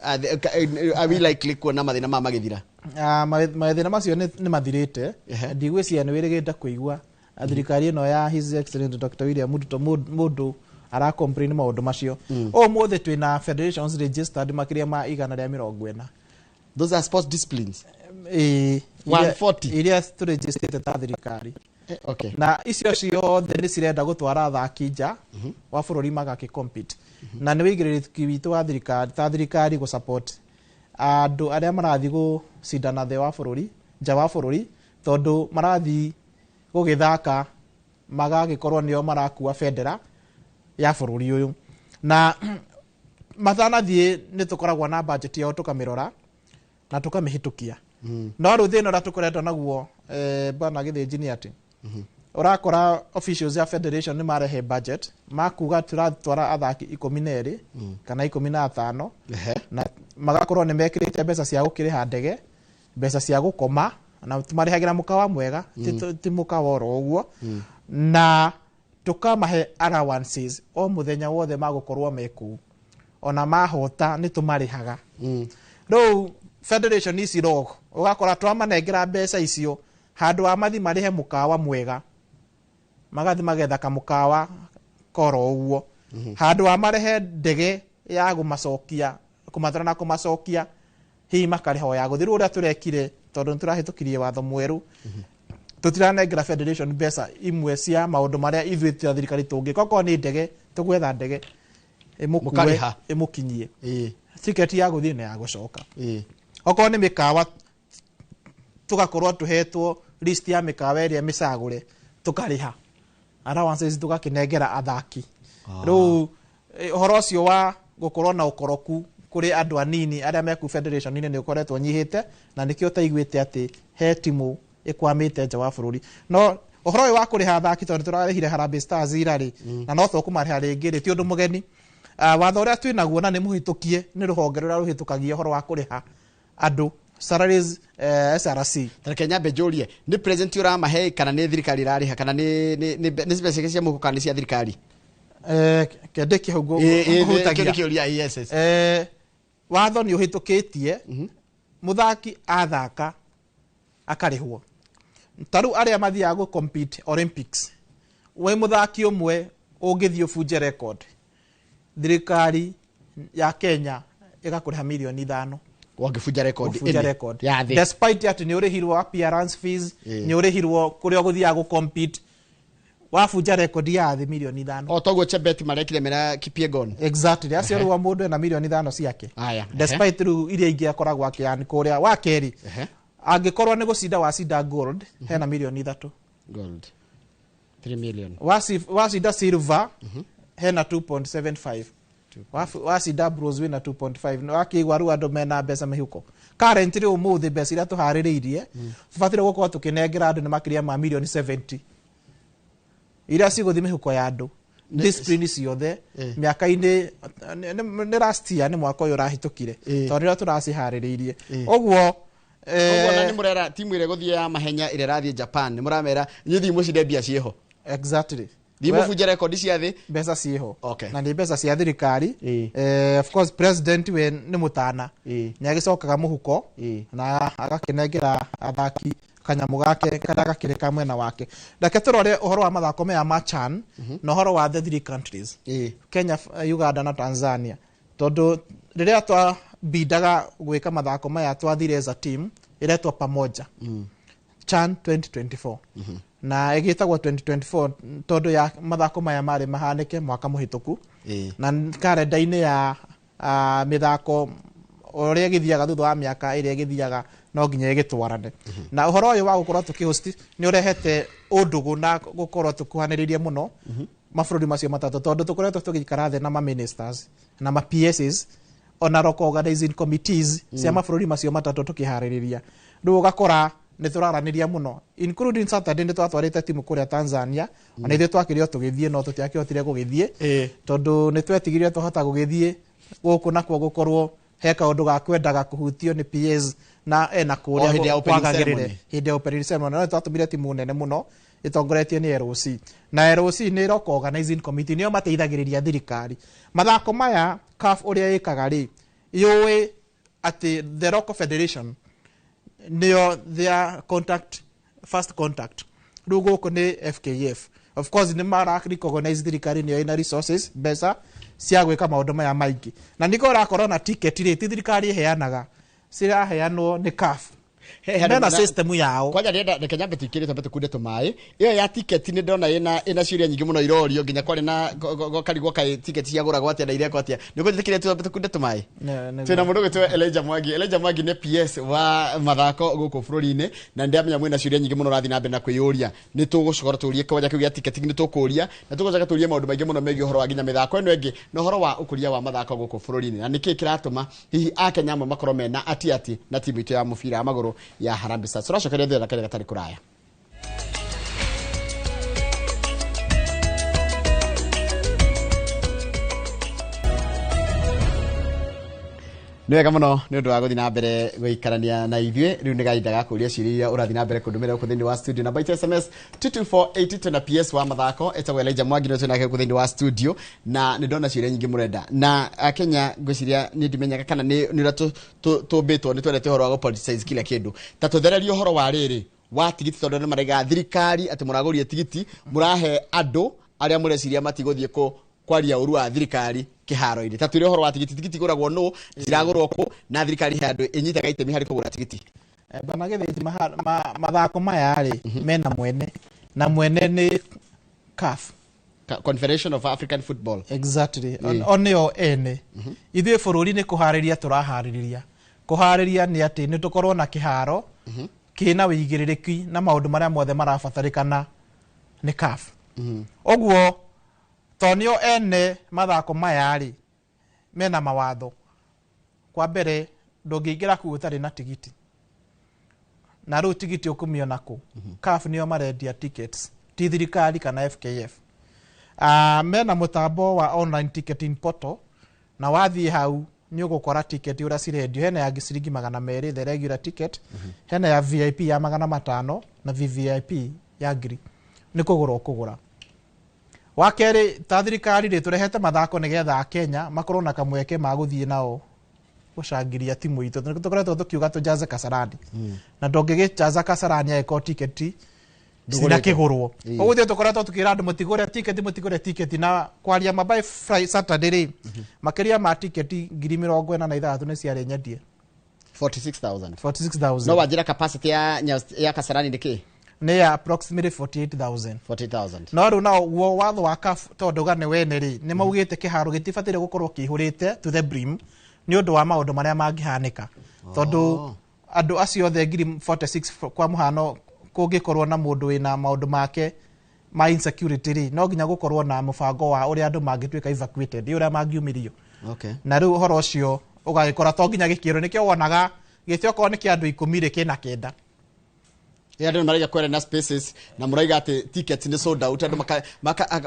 are we likely kuona mathina ma magithira mathina macio nĩ mathirĩte ndigwĩciria nĩ wĩrĩgĩte kũigua thirikari ĩno ya His Excellency Dr. William Ruto mũndũ ara complain maũndũ macio ũmũthĩ twĩna federations registered makĩria ma 140. Those are sports disciplines 140 iria tũregistrĩte ta thirikari. Okay. Na icio ciothe nĩ cirenda gũtwara athaki nja wa bũrũri magagĩcompete na nĩ wĩigĩrĩrĩki witũ wa thirikari ta thirikari gũ support andũ arĩa marathiĩ gũcindana thĩ wa bũrũri nja wa bũrũri tondũ marathiĩ gũgĩthaka magagĩkorwo nĩo marakua bendera ya bũrũri ũyũ na mathanathiĩ nĩ tũkoragwo na budget yao tũkamĩrora na tũkamĩhĩtũkia no rĩu thĩna ũrĩa tũkoretwo naguo bwana gĩthĩnji nĩ atĩ ũrakora officials ya federation nĩ marehe budget makuga tũratwara athaki 12 kana 15 na magakorwo nĩ mekĩrĩte mbeca cia gũkĩrĩha ndege mbeca cia gũkoma na tũmarĩhagĩra mũkawa mwega ti mũkawa oro ũguo na tũkamahe allowances o mũthenya wothe magũkorwo mekũu ona mahota nĩ tũmarĩhaga rĩu federation ici rogo ũgakora twamanengera mbeca icio handũ wa mathi marĩhe mũkawa mwega magathi magetha kamũkawa koro ũguo handũ wa marehe ndege ya gũmacokia kũmatwara na kũmacokia hihi makarĩha ya gũthiĩ ũrĩa tũrekire tondũ nĩtũrahĩtũkirie watho mwerũ tũtiranengera federation mbeca imwe cia maũndũ marĩa ithuĩ ta thirikari tũngĩ koko nĩ ndege tũgwetha ndege ĩmũkinyie ticket ya gũthiĩ na ya gũcoka okorwo nĩ mĩkawa tũgakorwo tũhetwo list ya mĩkawa ĩrĩa mĩcagũre tũkarĩha allowances tũgakĩnengera athaki rĩu ũhoro ũcio wa gũkorwo na ũkoroku kũrĩ andũ anini arĩa meku federation nĩ ũkoretwo nyihĩte na nĩkĩo taiguĩte atĩ he timu ĩkwamĩte nja wa bũrũri no ũhoro ũyũ wa kũrĩha athaki tondũ tũrarĩhire Harambee Stars ira-rĩ na no tũkũmarĩha rĩngĩ-rĩ ti ũndũ mũgeni watho ũrĩa twĩnaguo na nĩ mũhĩtũkie nĩ rũhonge rũrĩa rũhĩtũkagia ũhoro wa kũrĩha andũ salaries SRC. Kenya Bejorie ni president uramahe kana ni thirikari rariha kana ni specific cia muko kana cia thirikari kende kihugo kĩũria yes watho nĩ ũhĩtũkĩtie muthaki athaka akarĩhwo taru arĩa mathiaga gũ compete Olympics we muthaki ũmwe ũngĩthiĩ ũbunje record thirikari ya Kenya ĩgakũrĩha milioni 5 wangĩbunja record despite atĩ nĩ ũrĩhirwo appearance fees nĩ ũrĩhirwo kũrĩa ũgũthiaga gũ compete wabunja record ya thĩ milioni 5 o toguo Chebet marekire mena Kipyegon exactly acio rwa mũndũ ena milioni 5 ciake despite rĩu iria ingĩ akoragwo akĩani kũrĩa wa keri angĩkorwo nĩ gũcinda wacinda gold hena milioni 3 gold 3 million wacinda silver hena 2.75 wacinda bronze wina 2.5 wakĩigua rĩu andũ mena mbeca mĩhuko currently ũmũthĩ mbeca iria tũharĩrĩirie tũbataire gũkorwo tũkĩnengera andũ nĩ makĩria ma milioni 70 iria cigũthiĩ mĩhuko ya andũ discipline ciothe mĩaka-inĩ nĩ last year nĩ mwaka ũyũ ũrahĩtũkire tondũ rĩrĩa tũraciharĩrĩirie ũguo na nĩ mũrera timu ĩrĩa gũthiĩ ya mahenya ĩrĩa ĩrathiĩ Japan nĩ mũramera nyuthi mũcinde mbia ciĩho exactly thimo bunja record cia thĩ mbeca ciĩho na nĩ mbeca cia thirikari of course president we nĩ mũtana nĩ agĩcokaga mũhuko na agakĩnengera athaki kanyamũ gake karĩa gakĩrĩ mwena wake ndake tũrore ũhoro wa mathako maya ma CHAN na ũhoro wa the three countries Kenya, Uganda na Tanzania tondũ rĩrĩa twabindaga gwĩka mathako maya twathire as a team iretwo pamoja CHAN 2024 na ĩgĩtagwo 2024 tondũ ya mathako maya marĩ mahanĩke mwaka mũhĩtũku na kalenda-inĩ ya mĩthako ũrĩa gĩthiaga thutha wa mĩaka ĩrĩa gĩthiaga no nginya ĩgĩtwarane na ũhoro ũyũ wa gũkorwo tũkĩhost nĩ ũrehete ũndũgũ na gũkorwo tũkuhanĩrĩirie mũno mabũrũri macio matatũ tondũ tũkoretwo tũgĩikara thĩ na ma ministers na ma PSs ona local organizing committees cia mabũrũri macio matatũ tũkĩharĩrĩria rĩu ũgakora nĩ tũraranĩria mũno including Saturday nĩ twatwarĩte timu kũrĩa Tanzania na ithuĩ twakĩrĩo tũgĩthiĩ no tũtiakĩhotire gũgĩthiĩ tondũ nĩ twetigĩrire twahota gũgĩthiĩ gũkũ nakuo gũkorwo he kaũndũ ga kwendaga kũhutio nĩ PS na ena kũrĩa kwagagĩrĩre hĩndĩ ya opening ceremony no twatũmire timu nene mũno ĩtongoretio nĩ LOC na LOC nĩ local organizing committee nĩo mateithagĩrĩria thirikari mathako maya CAF ũrĩa ĩkaga rĩ yũĩ atĩ the Local Federation nĩo their first contact. Rĩu gũkũ nĩ FKF. Of course nĩ mara-recognize thirikari nĩyo ĩna resources, mbeca cia gwĩka maũndũ maya maingĩ. Na nĩko ũrakorwo na ticket rĩ, ti thirikari ĩheanaga, ciraheanwo nĩ CAF. Mena system yao. Kwanja reke nyambe tukirite tukunde tumaĩ. Iyo ya ticket nĩ ndona ina ciuria nyingĩ mũno irorio nginya kwari na karigwo kai ticket cia gũragwo atĩa na iria atĩa. Nĩ gũthikire tukunde tumaĩ. Twina mũndũ gwĩtwo Elijah Mwangi. Elijah Mwangi nĩ PS wa mathako gũkũ bũrũri-inĩ na ndĩamenya mwĩna ciuria nyingĩ mũno rathi na mbere na kwĩyũria. Nĩ tũgũcokora tũrie kwanja kĩu gĩa ticket nĩ tũkũria na tũgũcoka tũrie maũndũ maingĩ mũno megiĩ ũhoro wa nginya mĩthako ĩno ĩngĩ na ũhoro wa ũkũria wa mathako gũkũ bũrũri-inĩ. Na nĩkĩ kĩratũma hihi Akenya amwe makorwo mena ati na timu itũ ya mũbira wa magũrũ ya Harambee Stars. Tũracokeria thĩna kĩrĩa gatarĩ kũraya. Nĩ wega mũno nĩ ũndũ wa gũthiĩ na mbere gũikarania na ithuĩ. Rĩu nĩ gahinda ga kũũria ciũria iria ũrathiĩ na mbere kũndũmĩra gũkũ thĩinĩ wa studio. Namba itũ SMS 22480 na PS wa mathako etagwo Elijah Mwangi nĩ twĩnake gũkũ thĩinĩ wa studio na nĩ ndona ciũria nyingĩ mũrenda. Na Akenya ngwĩciria nĩ ndimenyaga kana nĩ ũrĩa tũmbĩtwo nĩ twendete ũhoro wa gũpoliticize kila kĩndũ. Ta tũthererie ũhoro wa rĩrĩ wa tigiti tondũ nĩ maraiga thirikari atĩ mũragũria tigiti mũrahe andũ arĩa mũreciria matigũthiĩ kwaria ũru wa thirikari kĩharo-inĩ. Ta twĩre ũhoro wa tigiti gũragwo nũ, ciragũrwo kũ na thirikari he andũ ĩnyitaga itemi harĩ kũgũra tigiti. Bana gĩthĩti mathako maya rĩ mena mwene na mwene nĩ CAF, Confederation of African Football. Exactly. Oneo ene. Ithuĩ bũrũri nĩ kũharĩria tũraharĩria. Kũharĩria nĩ atĩ nĩ tũkorwo na kĩharo kĩna wĩigĩrĩrĩki na maũndũ marĩa mothe marabatarĩkana nĩ CAF. Ũguo tonio ene mathako maya rĩ mena mawatho. Kwa mbere ndũngĩingĩra kuo ũtarĩ na tigiti. Na rĩu tigiti ũkũmiona kũ? CAF nĩo marendia tickets, ti thirikari kana FKF. Mena mũtambo wa online ticketing portal na wathiĩ hau nĩ ũgũkora ticket ũrĩa cirendio. Hena ya ciringi 200 the regular ticket, hena ya VIP ya 500 na VVIP ya ngiri. Nĩ kũgũra ũkũgũra. Wakerĩ ta thirikari rĩ tũrehete mathako nĩgetha Akenya makorwo na kamweke ma gũthiĩ nao gũcangiria timu itũ. Tũkoretwo tũkiuga tũjaze Kasarani na ndũngĩgĩjaza Kasarani aĩko tiketi cina kĩgũrwo. Ũguo thĩ tũkoretwo tũkĩra andũ mũtigũre tiketi na kwaria mabai Friday Saturday rĩ makĩria ma tiketi 46,000 nĩ ciarĩ nyendie 46,000. No wanjĩra capacity ya Kasarani nĩ kĩ? Nĩ ya approximately 48,000. No rĩu na guo watho wa CAF tondũ gane wene rĩ nĩ maugĩte kĩharo gĩtibatĩre gũkorwo kĩihũrĩte to the brim nĩ ũndũ wa maũndũ marĩa mangĩhanĩka. Tondũ andũ acio othe 46 kwa mũhano kũngĩkorwo na mũndũ wĩna maũndũ make ma insecurity rĩ no nginya gũkorwo na mũbango wa ũrĩa andũ mangĩtuĩka evacuated ũrĩa mangiumĩrio. Na rĩu ũhoro ũcio ũgagĩkora to nginya gĩkĩro nĩkĩo wonaga gĩtĩ okorwo nĩ kĩa andũ 10 rĩ kĩna 9. Andũ maraiga kwere na spaces na mũraiga atĩ tickets nĩ sold out. Andũ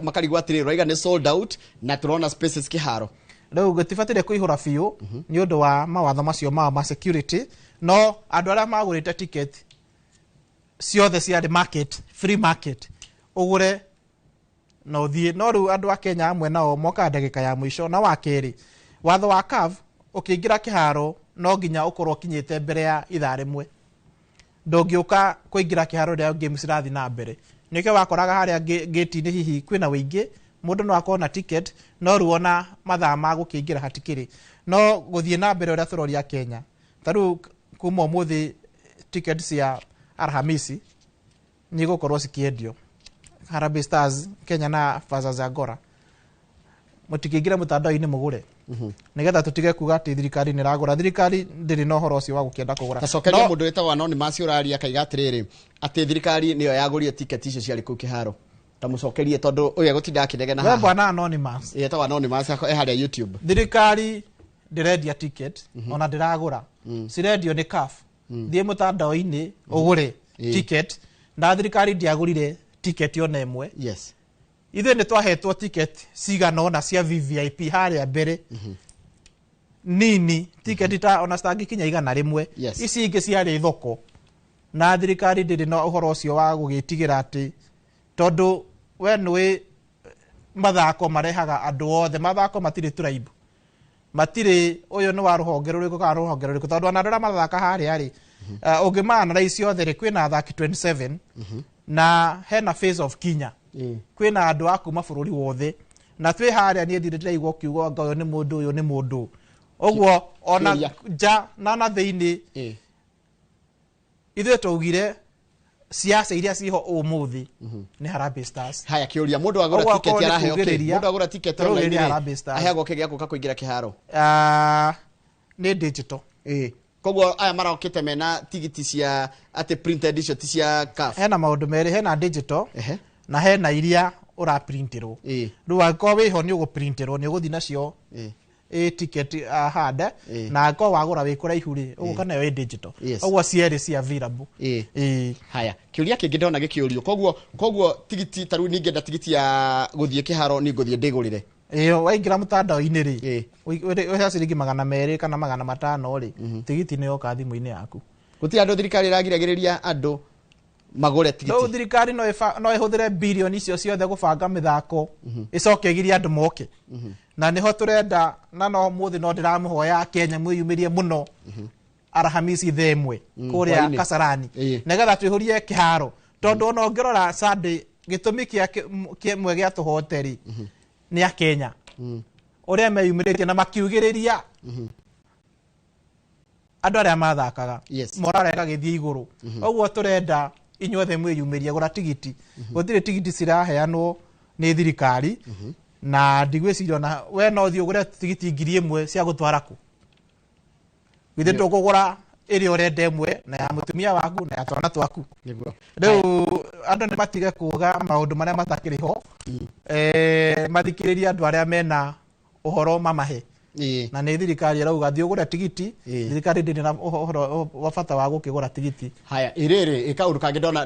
makarigwo atĩrĩ raiga nĩ sold out na tũrona spaces kĩharo. Rĩu gĩtibatĩre kũihũra biũ nĩ ũndũ wa mawatho macio ma security. No andũ arĩa magũrĩte ticket ciothe ciarĩ market, free market ũgũre na ũthiĩ. No rĩu andũ a Kenya amwe nao moka ndagĩka ya mũico. Na wakerĩ watho wa CAF ũkĩingĩra kĩharo no nginya ũkorwo kinyĩte mbere ya ithaa rĩmwe. Ndũngĩũka kũingĩra kĩharo rĩa games irathi na mbere. Nĩkĩo wakoraga harĩa gate-inĩ hihi kwĩna wĩingĩ mũndũ no akorwo na ticket no ruo na mathaa ma gũkĩingĩra hatikĩrĩ. No gũthiĩ na mbere ũrĩa tũroria Kenya. Ta rĩu kuma ũmũthĩ ticket cia Alhamisi nĩ gũkorwo cikĩendio. Harambee Stars Kenya na Fazaz Agora mũtikĩingĩra mũtandao-inĩ mũgũre. Nĩgetha tũtige kuga atĩ thirikari nĩ ragũra. Thirikari ndĩrĩ na ũhoro ũcio wa gũkĩenda kũgũra. Tacokeria mũndũ wĩtagwo Anonymous ũraria kaiga atĩrĩrĩ atĩ thirikari nĩyo yagũrire ticket icio ciarĩ kũu kĩharo. Ta mũcokerie tondũ ũyũ gũtinda akĩnegena haha. We bwana Anonymous. Yetagwo Anonymous harĩa YouTube. Thirikari ndĩrendia ticket ona ndĩragũra. Cirendio nĩ CAF. Thiĩ mũtandao-inĩ ũgũre ticket na thirikari ndiagũrire ticket ona ĩmwe. Yes. Ithuĩ nĩ twahetwo ticket cigana ona cia VVIP harĩa mbere. Nini ticket ta ona citangĩkinya 100. Ici ingĩ ciarĩ thoko. Na thirikari ndĩrĩ na ũhoro ũcio wa gũgĩtigĩra atĩ tondũ we nĩwe mathako marehaga andũ othe. Mathako matirĩ tribe. matire uyu ni wa ruhonge ruriku kana ruhonge ruriku tondu anadora mathaka hari ari ungimana na icio othe kwina athaki 27 na hena face of Kinya kwina andu akuma bururi wothe na twi haria ni thirite igwo kiugo ngayo ni mundu uyu ni mundu ogwo ona ja na thiini ithe tugire siasa iria ciho umuthi ni Harambee Stars haya kiuria mundu agura ticket araheo mundu agura ticket online aheagwo kigia kuka kuingira kiharo ni digital koguo aya marokite mena tigiti cia ate printed edition ti cia CAF hena maundu meri hena digital na hena iria ura printerwo riu angiko wiho ni ugu printerwo ni uguthi nacio ticket hada na angiko wagura wi kuraihu ri ugu kana yo digital ogwo cieri cia available haya kiuria kingi ndona gikiurio koguo tigiti taru ningenda tigiti ya guthie kiharo ni nguthie ndigurire waingira mutandao-ini ri uria ciringi 200 kana 500 ri tigiti ni yoka thimu-ini yaku guti andu thirikari iragiragiriria andu magure tigiti no thirikari no ihuthire bilioni icio ciothe gubanga mithako icoke giria andu moke na niho turenda na no muthi no ndiramuhoya Kenya mwiyumirie muno Arahamisi themwe kuria Kasarani negetha twihurie kiharo tondu no ngirora Sunday gitumi kimwe gia tuhoteri ni a Kenya uria meyumiritie na makiugiriria andu aria mathakaga morarega githie iguru ogwo turenda inyuothe mwiyumirie gura tigiti gutire tigiti ciraheanwo ni thirikari na ndigwiciria na we no thio gura tigiti 1000 cia gutwara ku withe ndukugura iri urenda imwe na ya mutumia waku na ya twana twaku riu andu ni matige kuga maundu maria matakiriho mathikiriria andu aria mena uhoro mamahe na ni thirikari irauga thio gura tigiti thirikari ndiri na uhoro wa bata wa gukigura tigiti haya iriri ikaundu kangi ndona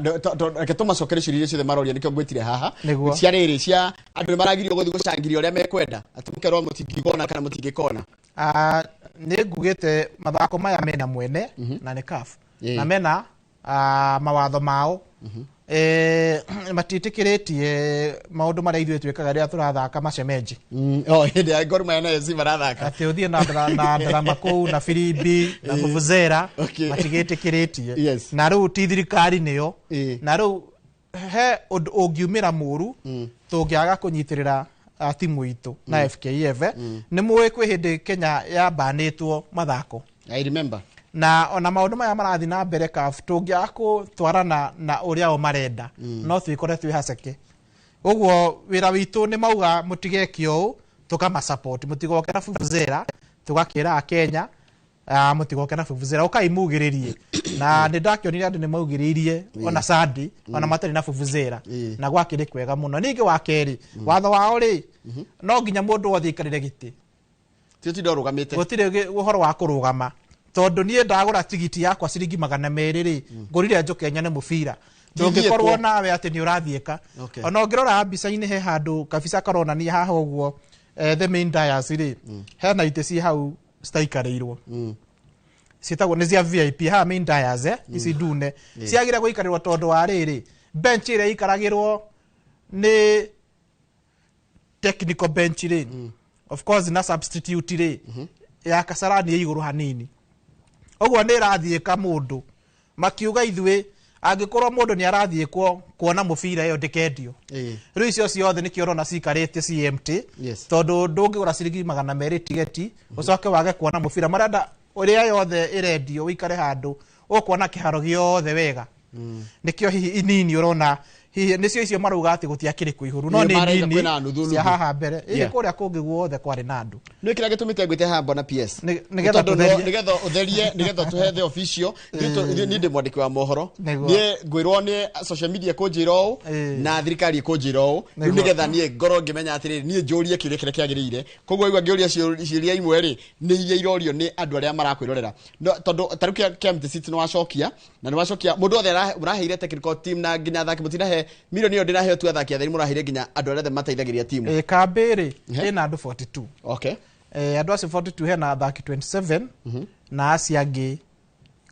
reke tumacokere ciria ciothe maroria nikio ngwitire haha cia riri cia andu maragirio guthi gucangiria uria mekwenda atimukerwo mutingikona kana mutingikona ni ngugite mathako maya mena mwene na ni CAF na mena mawatho mao matitikiritie maundu maria ithuĩ twikaga rĩrĩa tũrathaka macemenji hĩndĩ ya Gor Mahia na FC marathaka atĩ ũthiĩ na ndarama kũu na firimbi na vuvuzela matigĩtĩkĩrĩtie na rĩu ti thirikari nĩyo na rĩu he ũndũ ũngiumĩra mũru tũngĩaga kũnyitĩrĩra timu itũ na FKF nĩ mũĩ kwĩ hĩndĩ Kenya yabanĩtwo mathako I remember na ona maundu maya marathi na mbere CAF tungia gutwarana na uria o marenda no twikore twi haceke ugwo wira witu ni mauga mutigekio tukama support mutigoke na vuvuzela tugakira Kenya mutigoke na vuvuzela ukaimugiririe na ndakionire andu ni maugiririe ona Sadi ona matari na vuvuzela na gwakire kwega muno ningi wa keri watho wao ri no nginya mundu wothe ikarire giti titi ndorugamite gutire uhoro wa kurugama tondu nie ndagura tigiti yakwa ciringi 200 ri ngurire njukenya ne mubira ndungikorwo nawe ati ni urathieka ona ngirora mbica-ini he handu kabisa karonania haha uguo the main dais ri hena ite ci hau staikarirwo citagwo ni cia VIP ha main dais ici ndune ciagira guikarirwo tondu wa riri bench ire ikaragirwo ni technical bench ri of course na substitute ri ya Kasarani iguru hanini ogwo ni rathieka mundu makiuga ithuĩ angikorwo mundu ni arathiekwo kuona mubira iyo ndikendio riu icio ciothe nikio rona cikarite CMT tondu ndungigura ciringi 200 tigeti ucoke wage kuona mubira marenda uria yothe irendio wikare handu ukuona kiharo giothe wega nikio hihi inini urona hihi nicio icio maruga ati gutiakiri kuihuru no ni nini cia haha mbere iri kuria kungi guothe kwari na andu ni kira gitumite ngwite hamba na PS nigetha utherie nigetha tuhe the official ni ndi mwandiki wa mohoro ni ngwirwo ni social media kunjiro na thirikari kunjiro nigetha ni ngoro ngimenya atiri ni njurie kiuria kire kiagirire koguo igwa ngiuria ciuria imwe ri ni iria irorio ni andu aria marakwirorera tondu tarukia Kemp City no wacokia na ni wacokia mundu othe uraheire technical team na nginya thaki mutirahe milioni yo ndirahe tu athaki atheri murahire nginya andu aria mateithagiria timu kambiri ina andu 42 okay andu acio 42 hena athaki 27 na acia angi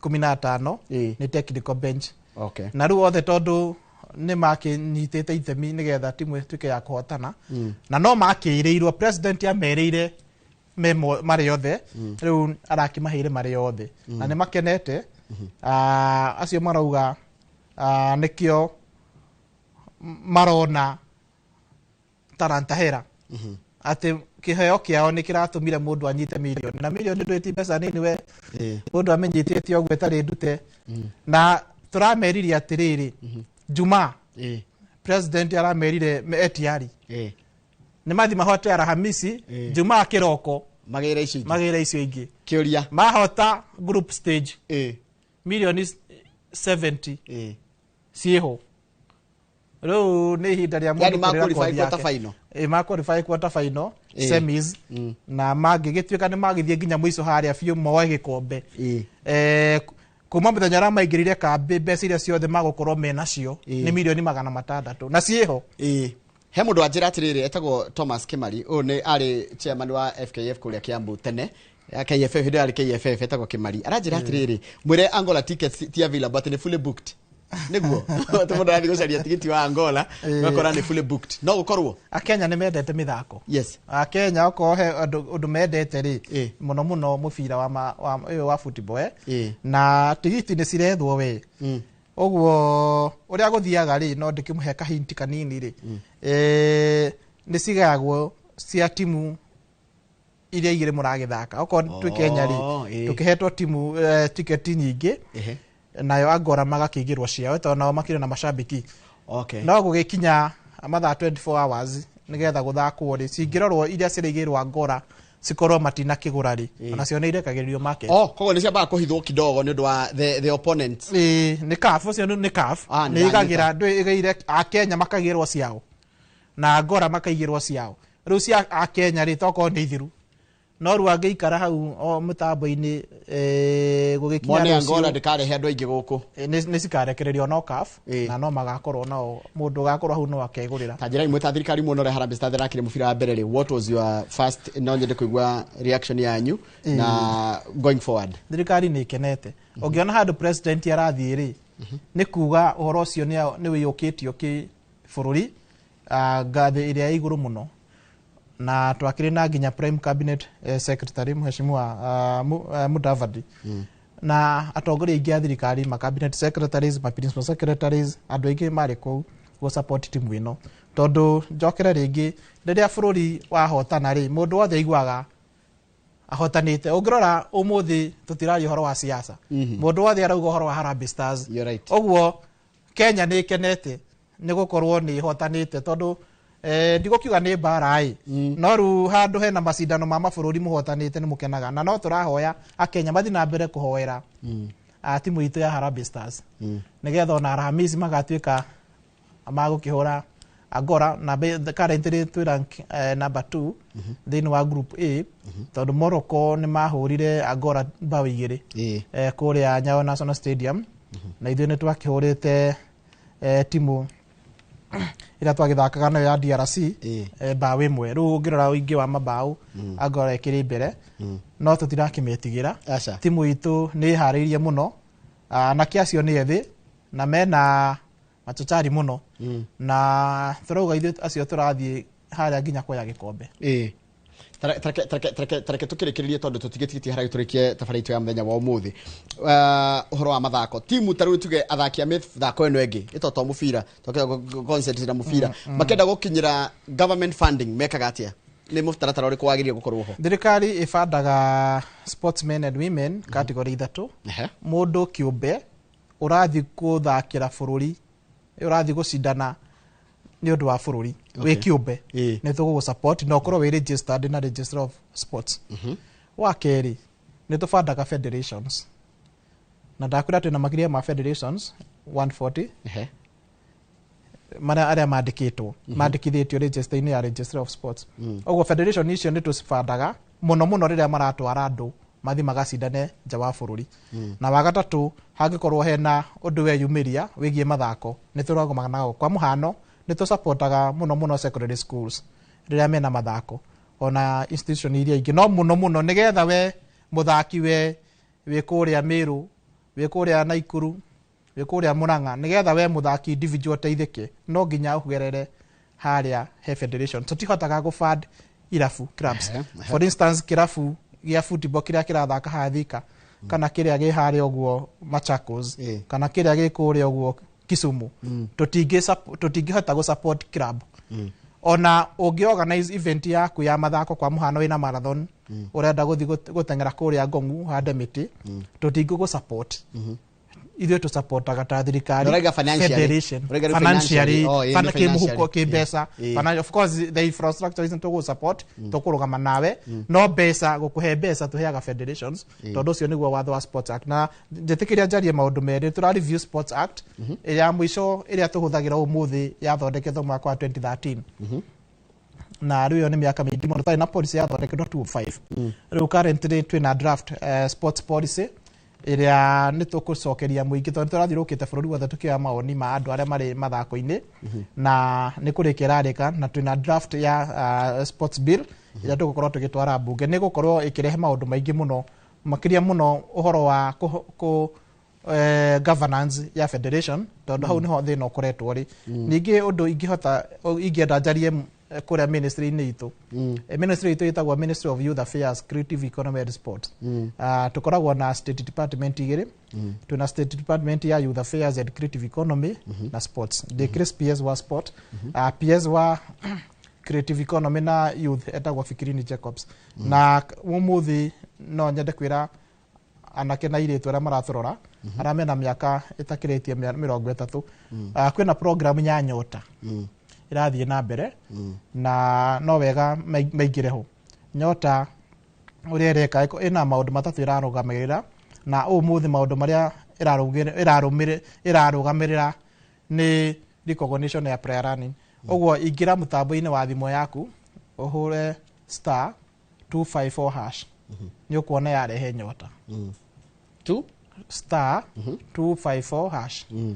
15 ni technical bench okay na riu othe tondu ni makinyitite ithemi nigetha timu ituike ya kuhotana na no makiireirwo president ameriire marĩ othe rĩu arakimaheire marĩ othe na nĩ makenete acio marauga nĩkĩo marona taranta hera atĩ kĩheo kĩao nĩ kĩratũmire mũndũ anyite milioni na milioni ndwĩti mbeca nini we mũndũ amenyitĩtie ũguo ĩtarĩ ndute na tũrameririe atĩrĩrĩ Juma president aramerire etiari nĩ mathi mahote Alhamisi Juma kĩroko magĩra icio ingĩ kĩũria mahota group stage milioni 70 ciĩho rĩu nĩ ihinda rĩa mũndũ maqualify quarter final semis na mangĩgĩtuĩka nĩ magĩthiĩ nginya mũico harĩa biũ moe gĩkombe kuma mũthenya ũrĩa maingĩrire kambĩ mbeca iria ciothe magũkorwo menacio nĩ milioni 600 na ciĩho he mũndũ anjĩra atĩrĩrĩ etagwo Thomas Kimari ũyũ nĩ arĩ chairman wa FKF kũrĩa Kiambu tene KFF hĩndĩ arĩ KFF etagwo Kimari aranjĩra atĩrĩrĩ mwĩre Angola tickets ti available but nĩ fully booked nĩguo mũndũ arathiĩ gũcaria tigiti wa Angola gakora nĩ fully booked no gũkorwo Akenya nĩ mendete mĩthako yes Akenya okorwo he ũndũ mendete rĩ mũno mũno mũbira wa football na tigiti nĩ cirethwo we ũguo ũrĩa gũthiaga rĩ no ndĩkĩmũhe kahinti kanini rĩ nĩ cigayagwo cia timu iria igĩrĩ mũragĩthaka okorwo twĩ Kenya rĩ tũkĩhetwo timu tiketi nyingĩ nayo Angola magakĩigĩrwo ciao tondũ nao makĩrĩ na mashabiki no gũgĩkinya mathaa 24 hours nĩgetha gũthakwo rĩ cingĩrorwo iria cirĩigĩrwo Angola cikorwo matina kĩgũra rĩ onacio nĩ irekagĩrĩrio market koguo nĩ ciambaga kũhithwo kidogo nĩ ũndũ wa the opponents nĩ CAF ũcio nĩ CAF nĩ igagĩra ndũigĩire Akenya makagĩrwo ciao na Angola makaigĩrwo ciao rĩu cia Akenya rĩ tokorwo nĩ ithiru no rĩu angĩikara hau mũtambo-inĩ gũgĩkinya rĩu Angola ndĩkarehe andũ aingĩ gũkũ nĩ cikarekererio no CAF na no magakorwo nao mũndũ gakorwo hau no akegũrĩra ta njĩra imwe ta thirikari muono re Harambee Stars thakire mũbira wa mbere rĩ what was your first no nyende kũigua reaction yanyu na going forward thirikari nĩ ikenete ũngĩona handũ president arathiĩ rĩ nĩ kuga ũhoro ũcio nĩ wĩyũkĩtio kĩbũrũri ngathĩ ĩrĩa igũrũ mũno na twakĩrĩ na nginya prime cabinet secretary mheshimiwa Mudavadi na atongoria aingĩ a thirikari ma cabinet secretaries ma principal secretaries andũ aingĩ marĩ kũu go support timu ĩno tondũ njokere rĩngĩ rĩrĩa bũrũri wahotana rĩ mũndũ wothe aiguaga ahotanĩte ũngĩrora ũmũthĩ tũtiraria ũhoro wa siasa mũndũ wothe arauga ũhoro wa Harambee Stars ũguo Kenya nĩ ikenete nĩ gũkorwo nĩ ihotanĩte tondũ ndigũkiuga nĩ mbara no rĩu handũ hena macindano ma mabũrũri mũhotanĩte nĩ mũkenaga na no tũrahoya Akenya mathi na mbere kũhoera timu itũ ya Harambee Stars nĩgetha ona Alhamisi magatuĩka magũkĩhũra Angola na currently twĩ rank number 2 thĩinĩ wa group A tondũ Morocco nĩ mahũrire Angola bao 2 kũrĩa Nyayo National Stadium na ithuĩ nĩ twakĩhũrĩte timu ĩrĩa twagĩthakaga nayo ya DRC bao 1 rĩu ũngĩrora ũingĩ wa mabao Angola ĩkĩrĩ mbere no tũtirakĩmetigĩra timu itũ nĩ harĩirie mũno na kĩacio nĩ ethĩ na mena machachari mũno na tũrauga ithuĩ acio tũrathiĩ harĩa nginya kuoya gĩkombe tareke tũkĩrĩkĩrĩrie tondũ tũtigĩtigĩtie harĩa tũrĩkie tabarĩra itũ ya mũthenya wa ũmũthĩ ũhoro wa mathako timu tarĩu tuge athakia mĩthako ĩno ĩngĩ ĩtoto mũbira tũkĩra concept na mũbira makenda gũkinyĩra government funding mekaga atĩa nĩ mũtaratara ũrĩkũ wagĩrĩire gũkorwo ho thirikari ĩbandaga sportsmen and women category 3 mũndũ kĩũmbe ũrathiĩ gũthakĩra bũrũri ũrathiĩ gũcindana nĩ ũndũ wa bũrũri wĩ kĩũmbe nĩ tũgũgũ support na ũkorwo wĩ registered na register of sports wa kerĩ nĩ tũbandaga federations na ndakwĩra twĩna makĩria ma federations 140 arĩa mandĩkĩtwo mandĩkithĩtio register-inĩ ya register of sports ũguo federation icio nĩ tũcibandaga mũno mũno rĩrĩa maratwara andũ mathi magacindane nja wa bũrũri na wagatatũ hangĩkorwo hena ũndũ weyumĩria wĩgiĩ mathako nĩ tũragomanaga kwa mũhano nĩ tũsupportaga mũno mũno secondary schools rĩrĩa mena mathako ona institution iria ingĩ no mũno mũno nĩgetha we mũthaki we wĩ kũrĩa Meru wĩ kũrĩa Naikuru wĩ kũrĩa Murang'a nĩgetha we mũthaki individual teithĩke no nginya ũgerere harĩa he federation tũtihotaga gũfund irabu clubs. For instance, kirabu gĩa football kĩrĩa kĩrathaka Hathika kana kĩrĩa gĩ harĩa ũguo Machakos kana kĩrĩa gĩ kũrĩa ũguo Kisumu, tũtingĩhota gũ support club. Ona ũngĩ-organize event yaku ya mathako kwa mũhano wĩna marathon, ũrenda gũthiĩ gũteng'era kũrĩa Ngong'u hande mĩtĩ, tũtingĩgũ support. Ithuĩ tũsupportaga ta thirikari, federation, financially, kĩmũhuko, kĩmbeca. Of course, the infrastructure isn't to support, tũkũrũgama nawe, no mbeca, gũkũhe mbeca tũheaga federations, tondũ ũcio nĩguo watho wa Sports Act. Na njĩtĩkĩria njarie maũndũ merĩ, tũra review Sports Act, ya mũico ĩrĩa tũhũthagĩra ũmũthĩ yathondeketwo mwaka wa 2013. Na rĩu nĩ mĩaka mĩingĩ mũno, tũtarĩ na policy yathondeketwo 2005. Rĩu currently twĩna draft sports policy ĩrĩa nĩ tũkũcokeria mũingĩ tondũ tũrathiũrũkĩte bũrũri wothe tũkĩoya mawoni ma andũ arĩa marĩ mathako-inĩ, na nĩ kũrĩkia ĩrarĩka, na twĩna draft ya sports bill ĩrĩa tũgũkorwo tũgĩtwara mbunge. Nĩ gũkorwo ĩkĩrehe maũndũ maingĩ mũno, makĩria mũno ũhoro wa governance ya federation, tondũ hau nĩho thĩna ũkoretwo rĩ. Ningĩ ũndũ ingĩenda njarie kũrĩa ministry-inĩ itũ. Ministry itũ ĩtagwo Ministry of Youth Affairs, Creative Economy and Sport. Tũkoragwo na state department igĩrĩ. Twĩna state department ya Youth Affairs and Creative Economy na Sports. Decrease PS wa Sport. PS wa Creative Economy na Youth etagwo Fikirini Jacobs. Na ũmũthĩ no nyende kwĩra anake na airĩtu arĩa maratũrora arĩa mena mĩaka ĩtakĩrĩtie 30. Kwĩna program ya Nyota irathiĩ na mbere, na no wega maingĩre ho. Nyota ũrĩa ĩreka ĩna maũndũ matatũ ĩrarũgamĩrĩra, na ũmũthĩ maũndũ marĩa ĩrarũgamĩrĩra nĩ recognition ya prayer running. Ũguo ingĩra mũtambo-inĩ wa thimũ yaku ũhũre *254# nĩ ũkuona yarehe Nyota. *254#.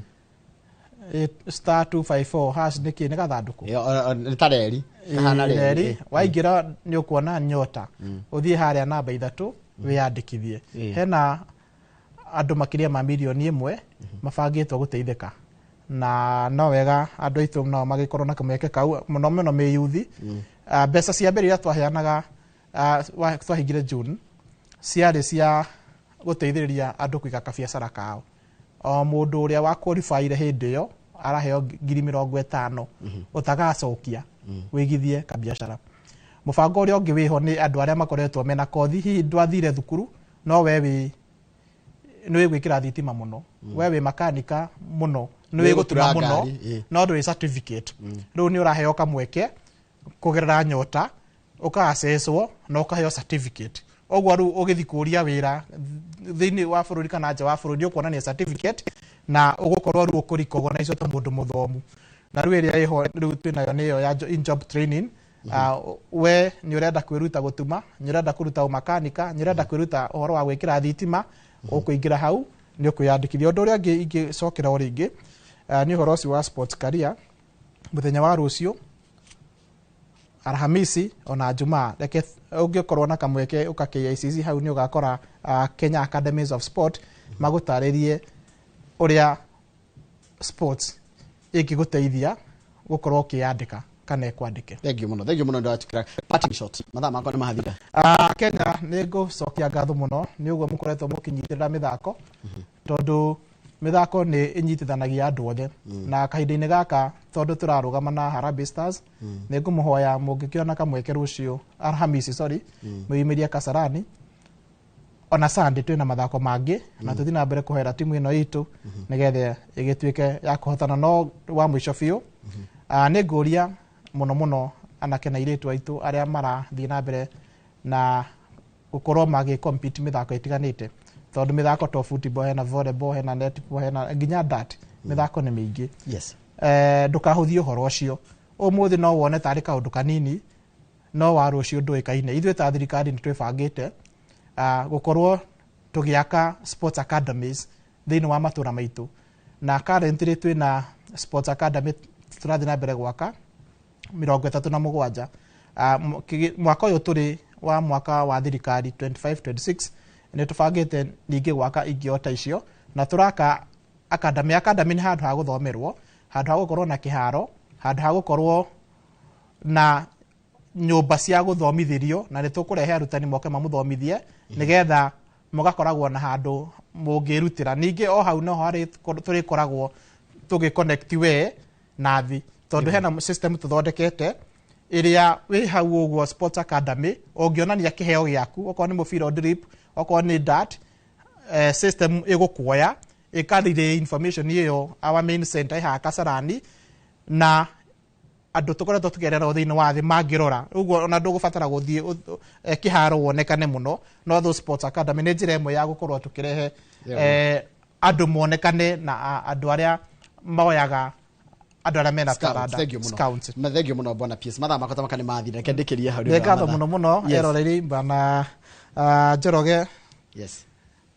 *254# nĩkĩ nĩ gathandũkũ nĩ tareri kahana reri. Waingĩra nĩ ũkuona Nyota, ũthiĩ harĩa namba 3 wĩyandĩkithie. Hena andũ makĩria ma milioni 1 mabangĩtwo gũteithĩka, na no wega andũ aitũ nao magĩkorwo na kamweke kau, mũno mũno me youth. Mbeca cia mbere iria twaheanaga twahingire June ciarĩ cia gũteithĩrĩria andũ kũiga kabiacara kao. O mũndũ ũrĩa wa qualifyire hĩndĩ ĩyo araheo 50,000 ũtagacokia wĩigithie kabiacara. Mũbango ũrĩa ũngĩ wĩho nĩ andũ arĩa makoretwo mena kothi, hihi ndwathire thukuru no we nĩ wĩgwĩkĩra thitima mũno, we wĩ makanika mũno, nĩ wĩgũtura mũno, no ndũrĩ certificate. Rĩu nĩ ũraheo kamweke kũgerera Nyota, ũkaaccesswo na ũkaheo certificate. Ũguo rĩu ũgĩthiĩ kũria wĩra thĩinĩ wa bũrũri kana nja wa bũrũri ũkuonania certificate, na ũgũkorwo rĩu ũkũrecognize ta mũndũ mũthomu. Na rĩu ĩrĩa ĩho rĩu twĩnayo nĩyo ya in-job training. We nĩ ũrenda kwĩruta gũtuma, nĩ ũrenda kũruta ũmakanika, nĩ ũrenda kwĩruta ũhoro wa gwĩkĩra thitima, ũkũingĩra hau nĩ ũkwĩyandĩkithia. Ũndũ ũrĩa ũngĩ ingĩcokera o rĩngĩ nĩ ũhoro ũcio wa sports career. Mũthenya wa rũciũ Alhamisi ona Jumaa, reke ũngĩkorwo na kamweke ũka KICC hau nĩ ũgakora Kenya Academies of Sport magũtarĩrie ũrĩa sports ĩngĩgũteithia gũkorwo ũkĩyandĩka kana kwandĩke. Thank you mũno ndatukira parting shot. Mathaa makwa nĩ mahathira. Kenya nĩ ngũcokia ngatho mũno nĩ ũguo mũkoretwo mũkĩnyitĩrĩra mĩthako, tondũ mĩthako nĩ ĩnyitithanagia andũ othe, na kahinda-inĩ gaka tondũ tũrarũgama na Harambee Stars, nĩ ngũmũhoya mũngĩkĩona kamweke rũciũ Alhamisi mwĩyumĩrie Kasarani, ona Sunday twĩna mathako mangĩ, na tũthiĩ na mbere kũhera timu ĩno itũ nĩgetha ĩgĩtuĩke ya kũhotana. No wa mũico biũ nĩ ngũria mũno anake na airĩtu aitũ arĩa marathiĩ na mbere na gũkorwo magĩ-compete mĩthako ĩtiganĩte, tondũ mĩthako to football, hena volleyball, hena netball, hena nginya dart. Mĩthako nĩ mĩingĩ. Ndũkahũthie ũhoro ũcio. Ũmũthĩ no wone tarĩ kaũndũ kanini, no wa rũciũ ndũĩkaine. Ithuĩ ta thirikari nĩ twĩbangĩte gũkorwo tũgĩaka sports academies thĩinĩ wa matũra maitũ, na currently twĩna sports academy tũrathiĩ na mbere gwaka 37. Mwaka ũyũ tũrĩ wa mwaka wa thirikari 25-26 nĩ tũbangĩte ningĩ gwaka ingĩ icio, na tũraka academy. Academy nĩ handũ ha gũthomerwo, handũ ha gũkorwo na kĩharo, handũ ha gũkorwo na nyũmba cia gũthomithirio na nĩ tũkũrehe arutani moke mamuthomithie nĩgetha mũgakoragwo na handũ mũngĩrutĩra. Ningĩ o hau no harĩ tũrĩkoragwo tũgĩconnect we nathi tondũ hena system tũthondekete ĩrĩa wĩ hau ũguo Sports Academy ũngĩonania kĩheo gĩaku okorwo nĩ mũbira drip okorwo nĩ dart system ĩgũkuoya ĩkarire information ĩyo our main center haha Kasarani na andũ tũkoretwo tũkĩerera thĩinĩ wa thĩ mangĩrora ũguo ona ndũgũbatara gũthiĩ kĩharo wonekane mũno no those Sports Academy nĩ njĩra ĩmwe ya gũkorwo tũkĩrehe andũ monekane na andũ arĩa moyaga andũ arĩa mena taranda scouts. Mathegio mũno bwana PS mathaa makota makane mathire reke ndĩkĩrie hau ngatho mũno eroreri bana Njoroge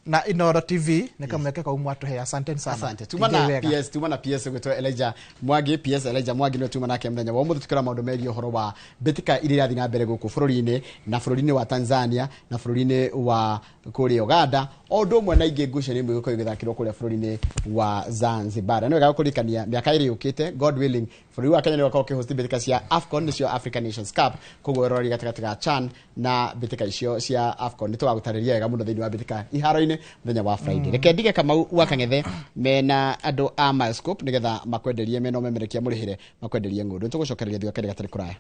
na Inoro TV nikamweke kwa mwatuhe. Asante sana. Asante. Tumana PS gwetwo Elijah Mwangi. PS Elijah Mwangi no tumana ke mthenya wa mũthĩ tukira maũndũ megiĩ ũhoro wa mbĩtĩka iria irathi na mbere gũkũ bũrũri-inĩ na bũrũri-inĩ wa Tanzania na bũrũri-inĩ wa kũrĩa Uganda o ũndũ ũmwe na ingĩ ngucanio imwe gũkorwo igĩthakĩrwo kũrĩa bũrũri-inĩ wa Zanzibar. Nĩ wega gũkũrĩkania mĩaka ĩrĩ yũkĩte God willing bũrũri wa Kenya nĩ ũgakorwo ũkĩhost mbĩtĩka cia AFCON nĩcio African Nations Cup koguo rori gatagatĩ ga CHAN na mbĩtĩka icio cia AFCON nĩ tũgagũtarĩria wega mũno thĩinĩ wa mbĩtĩka iharo-inĩ mũthenya wa Friday. Reke ndige Kamau wa Kang'ethe mena andũ a Milescope nĩgetha makwenderie mena ũmemerekia mũrĩhĩre makwenderie ng'ũndũ. Nĩ tũgũcokereria thigũkũ gatarĩ kũraya.